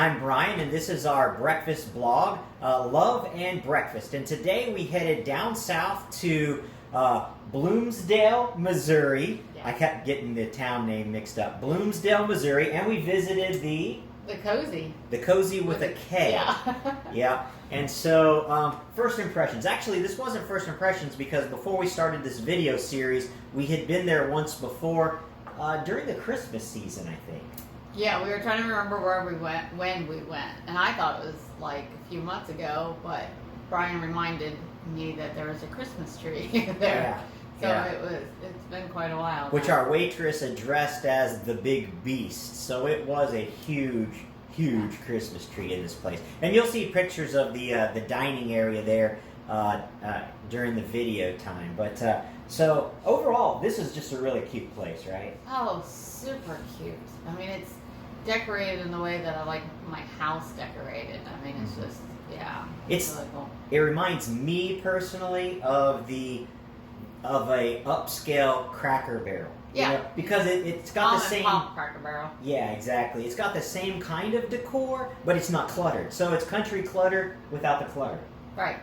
I'm Brian, and this is our breakfast blog, Love and Breakfast. And today we headed down south to Bloomsdale, Missouri. Yeah. I kept getting the town name mixed up. Bloomsdale, Missouri, and we visited the Kozy. The Kozy with a K. Yeah. Yeah. And so, first impressions. Actually, this wasn't first impressions because before we started this video series, we had been there once before during the Christmas season, I think. Yeah, we were trying to remember where we went, when we went, and I thought it was like a few months ago, but Brian reminded me that there was a Christmas tree there. Yeah. So it's been quite a while. Which our waitress addressed as the Big Beast. So it was a huge Christmas tree in this place. And you'll see pictures of the dining area there during the video time. But so overall, this is just a really cute place, right? Oh, super cute. I mean, it's decorated in the way that I like my house decorated. I mean, it's just, yeah. It's really cool. It reminds me personally of a upscale Cracker Barrel. Yeah. You know, because it's got the same Cracker Barrel. Yeah, exactly. It's got the same kind of decor, but it's not cluttered. So it's country clutter without the clutter. Right.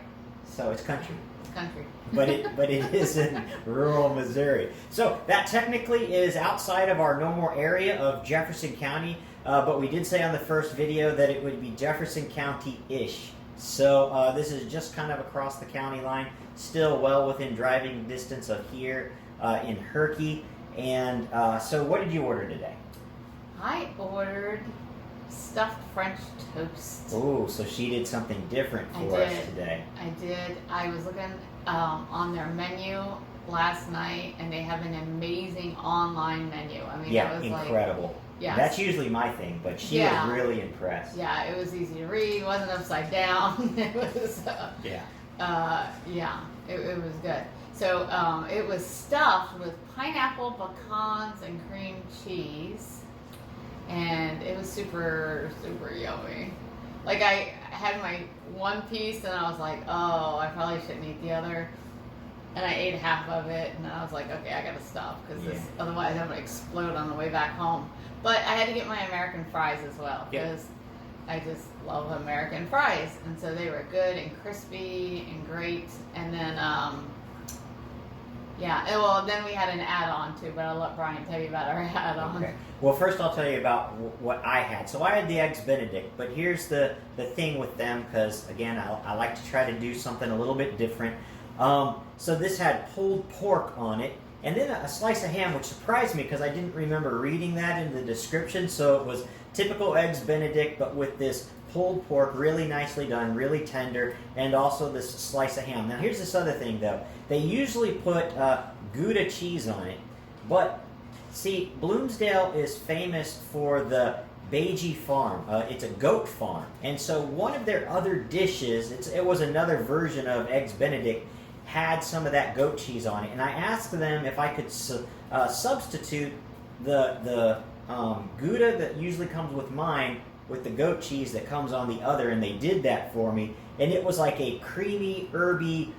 So it's country. It's country. but it is in rural Missouri. So that technically is outside of our normal area of Jefferson County, but we did say on the first video that it would be Jefferson County-ish. So this is just kind of across the county line, still well within driving distance of here in Herky. And so what did you order today? I ordered stuffed French toast. Oh, so she did something different for us today. I did. I was looking on their menu last night, and they have an amazing online menu. I mean, yeah, it was incredible. Like, yeah, that's usually my thing, but she was really impressed. Yeah, it was easy to read. It wasn't upside down. It was it was good. So it was stuffed with pineapple, pecans, and cream cheese, and it was super yummy. Like, I had my one piece, and I was like, oh, I probably shouldn't eat the other. And I ate half of it, and I was like, okay, I gotta stop, because otherwise I'm gonna explode on the way back home. But I had to get my American fries as well, because I just love American fries. And so they were good and crispy and great. And then, then we had an add-on too, but I'll let Brian tell you about our add-on. Okay. Well, first I'll tell you about what I had. So I had the Eggs Benedict, but here's the thing with them, because again, I like to try to do something a little bit different. So this had pulled pork on it, and then a slice of ham, which surprised me because I didn't remember reading that in the description. So it was typical Eggs Benedict, but with this pulled pork, really nicely done, really tender, and also this slice of ham. Now here's this other thing though. They usually put Gouda cheese on it, but see, Bloomsdale is famous for the Beige farm. It's a goat farm, and so one of their other dishes, it was another version of Eggs Benedict, had some of that goat cheese on it, and I asked them if I could substitute the Gouda that usually comes with mine with the goat cheese that comes on the other, and they did that for me, and it was like a creamy, herby,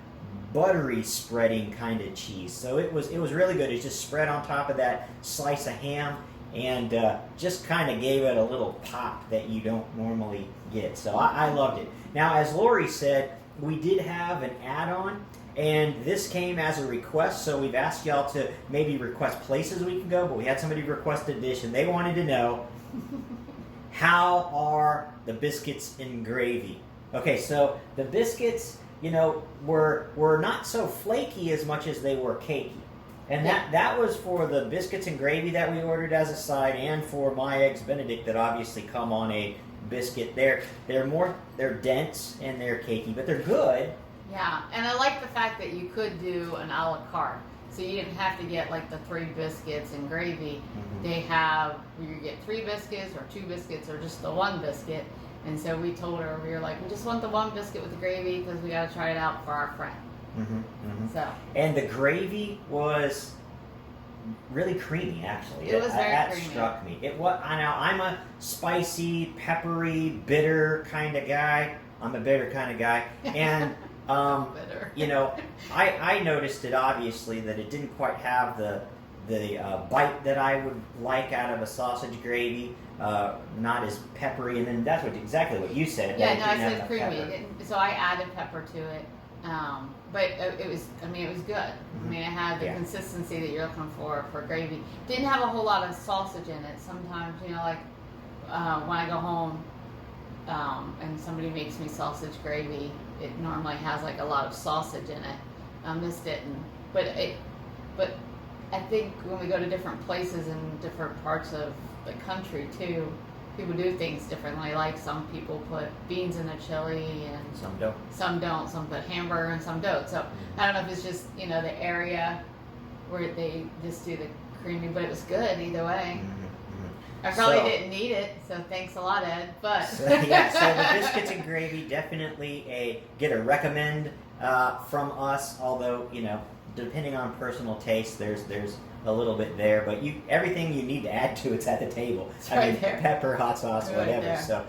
buttery spreading kind of cheese. So it was really good. It just spread on top of that slice of ham, and just kind of gave it a little pop that you don't normally get. So I loved it. Now, as Lori said, we did have an add-on, and this came as a request, so we've asked y'all to maybe request places we can go, but we had somebody request a dish, and they wanted to know, how are the biscuits in gravy? Okay, so the biscuits, were not so flaky as much as they were cakey. And that was for the biscuits and gravy that we ordered as a side, and for my Eggs Benedict that obviously come on a biscuit. They're dense and they're cakey, but they're good. Yeah, and I like the fact that you could do an a la carte. So you didn't have to get like the 3 biscuits and gravy. Mm-hmm. They have, you get 3 biscuits or 2 biscuits or just the 1 biscuit. And so we told her, we were like, we just want the 1 biscuit with the gravy because we got to try it out for our friend. Mm-hmm, mm-hmm. So. And the gravy was really creamy, actually. It was very creamy. That struck me. I'm a spicy, peppery, bitter kind of guy. I'm a bitter kind of guy. And I noticed it obviously that it didn't quite have bite that I would like out of a sausage gravy, not as peppery, and then that's exactly what you said. Yeah, that no, it I didn't have said enough creamy, pepper. so I added pepper to it. But it was, I mean, it was good. I mean, it had the Yeah. consistency that you're looking for gravy. Didn't have a whole lot of sausage in it. Sometimes, you know, like when I go home and somebody makes me sausage gravy, it normally has like a lot of sausage in it. This didn't, but I think when we go to different places in different parts of the country too, people do things differently. Like some people put beans in their chili, and Some don't. some don't. Some put hamburger, and some don't. So I don't know if it's just, you know, the area where they just do the creamy, but it was good either way. I probably didn't need it, so thanks a lot, Ed. But So the biscuits and gravy, definitely get a recommend from us. Although, you know, depending on personal taste, there's a little bit there, but everything you need to add to it's at the table. It's I right mean, there. pepper, hot sauce, Right whatever. there. So,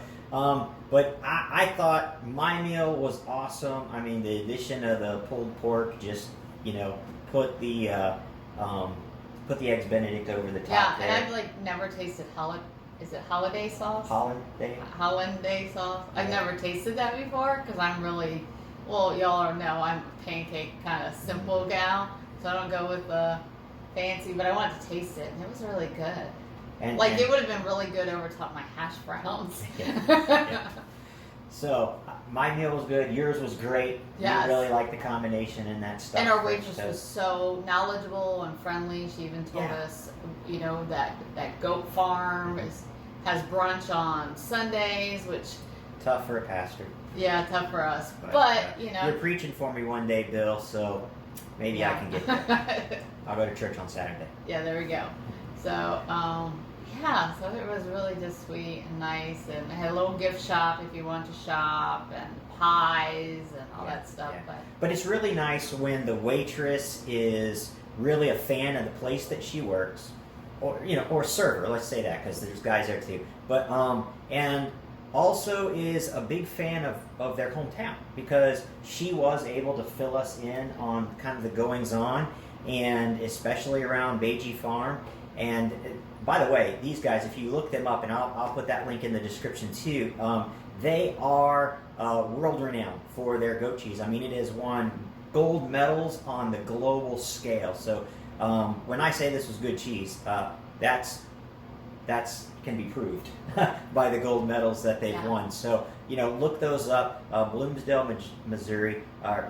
but I thought my meal was awesome. I mean, the addition of the pulled pork, just, you know, put the eggs Benedict over the top yeah, there. and I've like never tasted holiday sauce? Hollandaise sauce. I've Yeah. never tasted that before because I'm really, well, y'all know I'm a pancake kind of simple gal, so I don't go with the fancy. But I wanted to taste it, and it was really good. And, Like and- it would have been really good over top of my hash browns. Yeah. So my meal was good. Yours was great. Yes. You really liked the combination and that stuff. And our French waitress toast. was so knowledgeable and friendly. She even told Yeah. us, you know, that goat farm has brunch on Sundays, which, tough for a pastor. yeah, tough for us. But you know, You're preaching for me one day, Bill. So maybe I can get there. I'll go to church on Saturday. Yeah, there we go. So, yeah, so it was really just sweet and nice, and I had a little gift shop if you want to shop, and pies and all that stuff. Yeah. But it's really nice when the waitress is really a fan of the place that she works, or or server. Let's say that because there's guys there too. But and also is a big fan of their hometown because she was able to fill us in on kind of the goings on, and especially around Beige Farm. And by the way, these guys, if you look them up, and I'll put that link in the description too, they are world renowned for their goat cheese. I mean, it has won gold medals on the global scale. So when I say this was good cheese, that's can be proved by the gold medals that they've won. So, look those up. Bloomsdale, Missouri,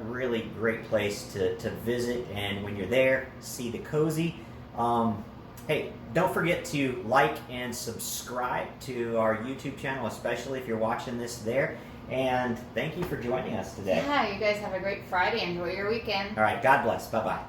really great place to visit. And when you're there, see the Kozy. Hey, don't forget to like and subscribe to our YouTube channel, especially if you're watching this there. And thank you for joining us today. Yeah, you guys have a great Friday. Enjoy your weekend. All right, God bless. Bye-bye.